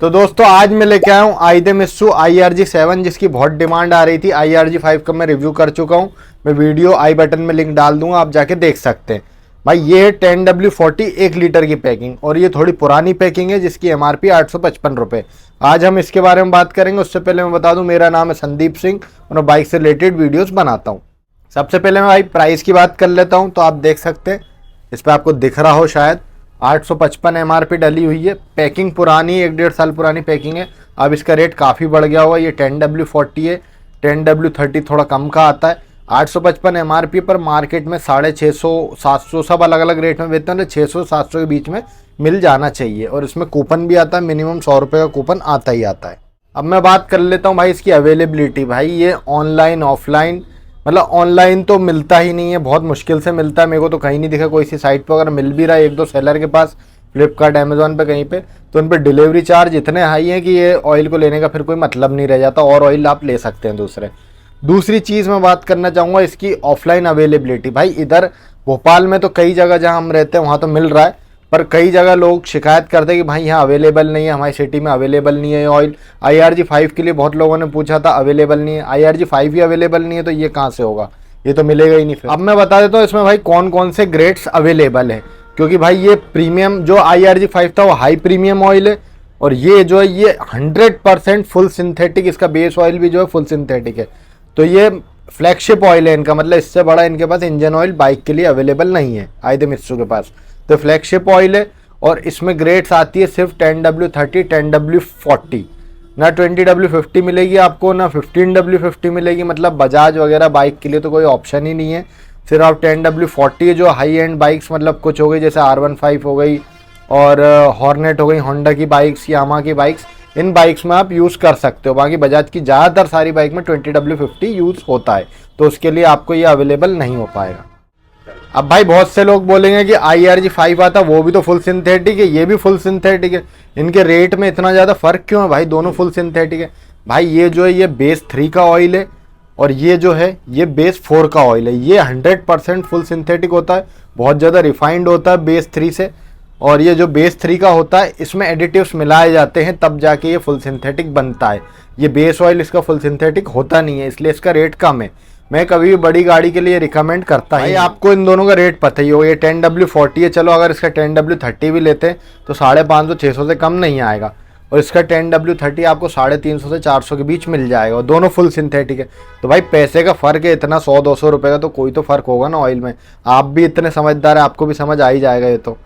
तो दोस्तों आज मैं लेके आया हूँ आइदेमित्सु IRG7 जिसकी बहुत डिमांड आ रही थी। IRG5 का मैं रिव्यू कर चुका हूँ। मैं वीडियो आई बटन में लिंक डाल दूंगा, आप जाके देख सकते हैं। भाई ये है 10W40 1 लीटर की पैकिंग और ये थोड़ी पुरानी पैकिंग है जिसकी MRP 855 रुपये। आज हम इसके बारे में बात करेंगे। उससे पहले मैं बता दूं मेरा नाम है संदीप सिंह और मैं बाइक से रिलेटेड वीडियोस बनाता हूं। सबसे पहले मैं भाई प्राइस की बात कर लेता हूं। तो आप देख सकते हैं इस पर आपको दिख रहा हो शायद 855 MRP डली हुई है। पैकिंग पुरानी 1-1.5 साल पुरानी पैकिंग है। अब इसका रेट काफ़ी बढ़ गया हुआ है। ये 10W40 है, 10W30 थोड़ा कम का आता है। 855 MRP पर मार्केट में 650, 700 सब अलग अलग रेट में बेचते हैं। 600-700 के बीच में मिल जाना चाहिए और इसमें कूपन भी आता है। मिनिमम 100 रुपये का कूपन आता ही आता है। अब मैं बात कर लेता हूँ भाई इसकी अवेलेबिलिटी। भाई ये ऑनलाइन ऑफलाइन मतलब ऑनलाइन तो मिलता ही नहीं है, बहुत मुश्किल से मिलता है। मेरे को तो कहीं नहीं दिखा कोई सी साइट पर। अगर मिल भी रहा है 1-2 सेलर के पास, फ्लिपकार्ट अमेजोन पे कहीं पे, तो उन पर डिलीवरी चार्ज इतने हाई हैं कि ये ऑयल को लेने का फिर कोई मतलब नहीं रह जाता और ऑयल आप ले सकते हैं दूसरी चीज़ मैं बात करना चाहूँगा इसकी ऑफलाइन अवेलेबिलिटी। भाई इधर भोपाल में तो कई जगह जहाँ हम रहते हैं वहाँ तो मिल रहा है, पर कई जगह लोग शिकायत करते हैं कि भाई यहाँ अवेलेबल नहीं है, हमारी सिटी में अवेलेबल नहीं है ऑयल। IRG5 के लिए बहुत लोगों ने पूछा था, अवेलेबल नहीं है। IRG5 ही अवेलेबल नहीं है तो ये कहाँ से होगा, ये तो मिलेगा ही नहीं फिर। अब मैं बता देता हूँ इसमें भाई कौन कौन से ग्रेड्स अवेलेबल है, क्योंकि भाई ये प्रीमियम जो IRG5 था वो हाई प्रीमियम ऑयल है और ये जो है ये 100% फुल सिंथेटिक, इसका बेस ऑयल भी जो है फुल सिंथेटिक है। तो ये फ्लैगशिप ऑयल है इनका, मतलब इससे बड़ा इनके पास इंजन ऑयल बाइक के लिए अवेलेबल नहीं है आइदेमित्सु के पास। तो फ्लैगशिप ऑयल है और इसमें ग्रेड्स आती है सिर्फ 10W30, 10W40, ना 20W50 मिलेगी आपको, ना 15W50 मिलेगी। मतलब बजाज वगैरह बाइक के लिए तो कोई ऑप्शन ही नहीं है। सिर्फ आप 10W40 जो हाई एंड बाइक्स मतलब कुछ हो गई जैसे R15 हो गई और हॉर्नेट हो गई, होंडा की बाइक्स, यामा की बाइक्स, इन बाइक्स में आप यूज़ कर सकते हो। बाकी बजाज की ज़्यादातर सारी बाइक में 20W50 यूज़ होता है, तो उसके लिए आपको ये अवेलेबल नहीं हो पाएगा। अब भाई बहुत से लोग बोलेंगे कि IRG5 आता वो भी तो फुल सिंथेटिक है, ये भी फुल सिंथेटिक है, इनके रेट में इतना ज़्यादा फ़र्क क्यों है? भाई दोनों फुल सिंथेटिक है। भाई ये जो है ये बेस 3 का ऑयल है और ये जो है ये बेस 4 का ऑयल है। ये 100% फुल सिंथेटिक होता है, बहुत ज़्यादा रिफाइंड होता है बेस 3 से। और ये जो बेस 3 का होता है इसमें एडिटिव्स मिलाए जाते हैं तब जाके ये फुल सिंथेटिक बनता है। ये बेस ऑयल इसका फुल सिंथेटिक होता नहीं है, इसलिए इसका रेट कम है। मैं कभी भी बड़ी गाड़ी के लिए रिकमेंड करता ही। आपको इन दोनों का रेट पता ही होगा। ये 10W40 है, चलो अगर इसका 10W30 भी लेते हैं तो 550-600 से कम नहीं आएगा और इसका 10W30 आपको 350 से 400 के बीच मिल जाएगा और दोनों फुल सिंथेटिक है। तो भाई पैसे का फ़र्क है इतना, 100-200 रुपये का तो कोई तो फ़र्क होगा ना ऑयल में। आप भी इतने समझदार है, आपको भी समझ आ ही जाएगा ये तो।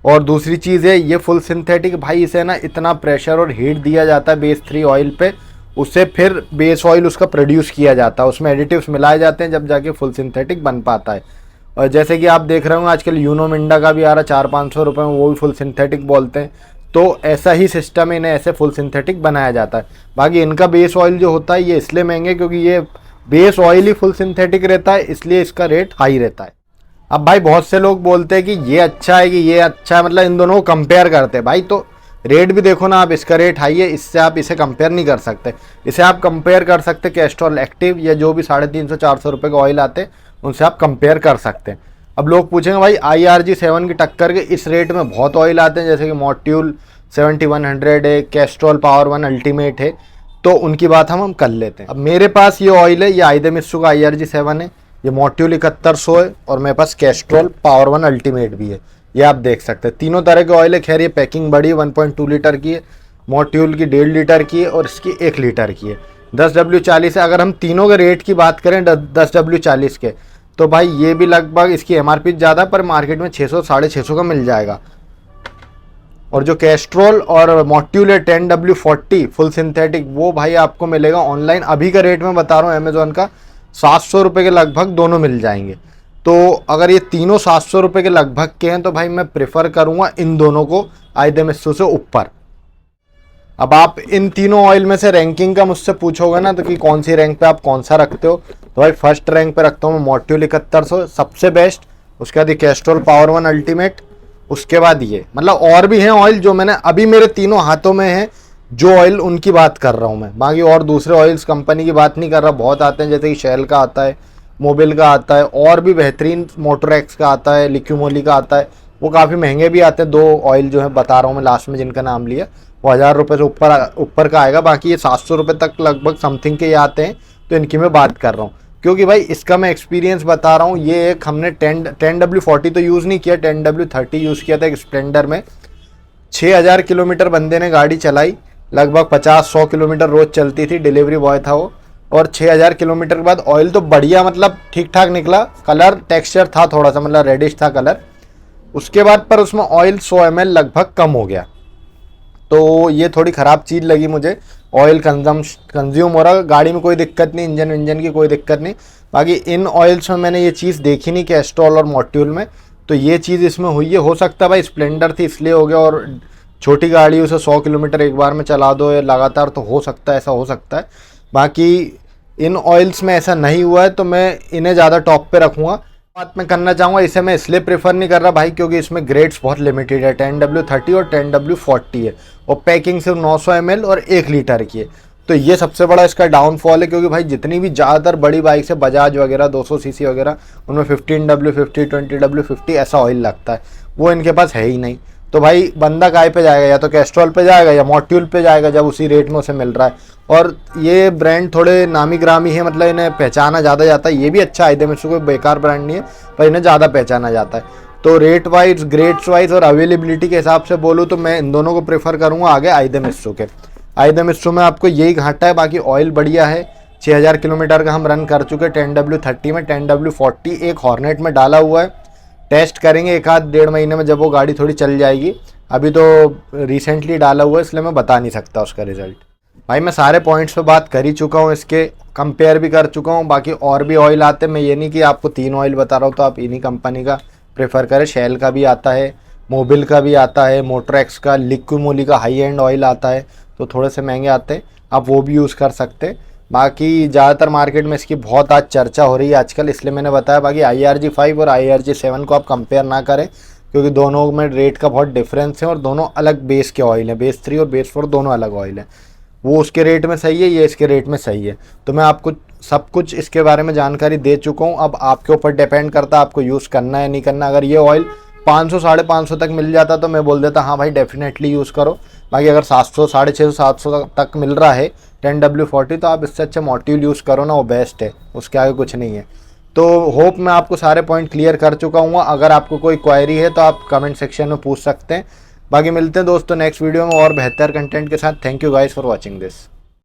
और दूसरी चीज़ है ये फुल सिंथेटिक, भाई इसे ना इतना प्रेशर और हीट दिया जाता है बेस 3 ऑयल पे, उससे फिर बेस ऑयल उसका प्रोड्यूस किया जाता है, उसमें एडिटिव्स मिलाए जाते हैं जब जाके फुल सिंथेटिक बन पाता है। और जैसे कि आप देख रहे होंगे आजकल यूनो मिंडा का भी आ रहा 400-500 रुपये में, वो भी फुल सिंथेटिक बोलते हैं। तो ऐसा ही सिस्टम इन्हें ऐसे फुल सिंथेटिक बनाया जाता है। बाकी इनका बेस ऑयल जो होता है ये इसलिए महंगे क्योंकि ये बेस ऑयल ही फुल सिंथेटिक रहता है, इसलिए इसका रेट हाई रहता है। अब भाई बहुत से लोग बोलते हैं कि ये अच्छा है कि ये अच्छा है, मतलब इन दोनों को कंपेयर करते हैं। भाई तो रेट भी देखो ना आप, इसका रेट हाई है, इससे आप इसे कंपेयर नहीं कर सकते। इसे आप कंपेयर कर सकते कैस्ट्रॉल एक्टिव या जो भी 350-400 रुपये के ऑयल आते हैं उनसे आप कंपेयर कर सकते हैं। अब लोग पूछेंगे भाई IRG7 की टक्कर के इस रेट में बहुत ऑयल आते हैं जैसे कि मॉड्यूल 7100 है, कैस्ट्रॉल पावर 1 अल्टीमेट है, तो उनकी बात हम कर लेते हैं। अब मेरे पास ये ऑयल है, ये आइदेमित्सु का IRG7 है, ये मॉड्यूल 7100 है और मेरे पास कैस्ट्रॉल पावर 1 अल्टीमेट भी है। ये आप देख सकते हैं तीनों तरह के ऑयल है। खैर ये पैकिंग बड़ी 1.2 लीटर की है, मॉड्यूल की 1.5 लीटर की है और इसकी 1 लीटर की है। 10W40 है। अगर हम तीनों के रेट की बात करें 10W40 के, तो भाई ये भी लगभग इसकी MRP ज़्यादा पर मार्केट में 600-650 का मिल जाएगा। और जो कैस्ट्रॉल और मॉड्यूल है 10W40 फुल सिंथेटिक, वो भाई आपको मिलेगा ऑनलाइन अभी का रेट में बता रहा हूँ अमेजोन का 700 रुपये के लगभग दोनों मिल जाएंगे। तो अगर ये तीनों 700 रुपये के लगभग के हैं तो भाई मैं प्रेफर करूँगा इन दोनों को आइदेमित्सु से ऊपर। अब आप इन तीनों ऑयल में से रैंकिंग का मुझसे पूछोगे ना तो कि कौन सी रैंक पे आप कौन सा रखते हो, तो भाई फर्स्ट रैंक पे रखता हूँ मैं मॉड्यूल 7100 सबसे बेस्ट, उसके बाद ये कैस्ट्रॉल पावर 1 अल्टीमेट, उसके बाद ये मतलब और भी हैं ऑयल जो मैंने अभी मेरे तीनों हाथों में हैं जो ऑयल उनकी बात कर रहा हूँ मैं। बाकी और दूसरे ऑयल्स कंपनी की बात नहीं कर रहा, बहुत आते हैं जैसे कि शेल का आता है, मोबिल का आता है और भी बेहतरीन मोटोरेक्स का आता है, लिक्यूमोली का आता है, वो काफ़ी महंगे भी आते हैं। 2 ऑयल जो है बता रहा हूँ मैं लास्ट में जिनका नाम लिया वो 1000 रुपये से ऊपर का आएगा। बाकी ये 700 रुपये तक लगभग समथिंग के ये आते हैं, तो इनकी मैं बात कर रहा हूँ। क्योंकि भाई इसका मैं एक्सपीरियंस बता रहा हूँ। ये एक हमने 10W40 तो यूज़ नहीं किया, 10W30 यूज़ किया था एक स्प्लेंडर में। 6000 किलोमीटर बंदे ने गाड़ी चलाई, लगभग 50-100 किलोमीटर रोज़ चलती थी, डिलीवरी बॉय था वो। और 6000 किलोमीटर के बाद ऑयल तो बढ़िया मतलब ठीक ठाक निकला, कलर टेक्सचर था थोड़ा सा मतलब रेडिश था कलर। उसके बाद पर उसमें ऑयल 100 ml लगभग कम हो गया, तो ये थोड़ी ख़राब चीज़ लगी मुझे। ऑयल कंज्यूम हो रहा, गाड़ी में कोई दिक्कत नहीं, इंजन की कोई दिक्कत नहीं। बाकी इन ऑयल्स में मैंने ये चीज़ देखी नहीं कैस्ट्रॉल और मॉड्यूल में, तो ये चीज़ इसमें हुई है। हो सकता है भाई स्प्लेंडर थी इसलिए हो गया, और छोटी गाड़ी उसे 100 किलोमीटर एक बार में चला दो या लगातार, तो हो सकता है ऐसा हो सकता है। बाकी इन ऑयल्स में ऐसा नहीं हुआ है, तो मैं इन्हें ज़्यादा टॉप पे रखूँगा। बात मैं करना चाहूँगा, इसे मैं इसलिए प्रेफर नहीं कर रहा भाई क्योंकि इसमें ग्रेड्स बहुत लिमिटेड है, 10W30 और 10W40 है, और पैकिंग सिर्फ 900 ml और 1 लीटर की है। तो ये सबसे बड़ा इसका डाउनफॉल है, क्योंकि भाई जितनी भी ज़्यादातर बड़ी बाइक है, बजाज वगैरह 200 सीसी वगैरह, उनमें 15W50 20W50 ऐसा ऑयल लगता है, वो इनके पास है ही नहीं। तो भाई बंदा काय पे जाएगा, या तो कैस्ट्रॉल पे जाएगा या मॉड्यूल पे जाएगा, जब उसी रेट में उसे मिल रहा है। और ये ब्रांड थोड़े नामी ग्रामी है, मतलब इन्हें पहचाना ज़्यादा जाता है। ये भी अच्छा है, में कोई बेकार ब्रांड नहीं है, पर इन्हें ज़्यादा पहचाना जाता है। तो रेट वाइज, ग्रेड्स वाइज और अवेलेबिलिटी के हिसाब से बोलूँ तो मैं इन दोनों को प्रेफर करूँगा आगे आइदेमित्सु के। आइदेमित्सु में आपको यही घाटा है, बाकी ऑयल बढ़िया है। 6000 किलोमीटर का हम रन कर चुके 10W30 में, 10W40 एक हॉर्नेट में डाला हुआ है। टेस्ट करेंगे 1-1.5 महीने में, जब वो गाड़ी थोड़ी चल जाएगी। अभी तो रिसेंटली डाला हुआ है, इसलिए मैं बता नहीं सकता उसका रिजल्ट। भाई मैं सारे पॉइंट्स पे बात कर ही चुका हूँ, इसके कंपेयर भी कर चुका हूँ। बाकी और भी ऑयल आते हैं, मैं ये नहीं कि आपको 3 ऑयल बता रहा हूँ तो आप इन्हीं कंपनी का प्रेफर करें। शेल का भी आता है, मोबिल का भी आता है, मोटरएक्स का, लिक्विमोली का हाई एंड ऑयल आता है, तो थोड़े से महंगे आते हैं, आप वो भी यूज़ कर सकते हैं। बाकी ज़्यादातर मार्केट में इसकी बहुत आज चर्चा हो रही है आजकल, इसलिए मैंने बताया। बाकी IRG5 और IRG7 को आप कंपेयर ना करें, क्योंकि दोनों में रेट का बहुत डिफरेंस है, और दोनों अलग बेस के ऑयल हैं। बेस 3 और बेस 4 दोनों अलग ऑयल हैं। वो उसके रेट में सही है, ये इसके रेट में सही है। तो मैं आपको सब कुछ इसके बारे में जानकारी दे चुका हूँ। अब आपके ऊपर डिपेंड करता है आपको यूज़ करना है नहीं करना। अगर ये ऑयल 500-550 तक मिल जाता तो मैं बोल देता हाँ भाई डेफिनेटली यूज़ करो। बाकी अगर 700, 650, 700 तक मिल रहा है 10W40, तो आप इससे अच्छा मॉड्यूल यूज़ करो ना, वो बेस्ट है, उसके आगे कुछ नहीं है। तो होप मैं आपको सारे पॉइंट क्लियर कर चुका हूँ। अगर आपको कोई क्वेरी है तो आप कमेंट सेक्शन में पूछ सकते हैं। बाकी मिलते हैं दोस्तों नेक्स्ट वीडियो में और बेहतर कंटेंट के साथ। Thank you guys for watching this.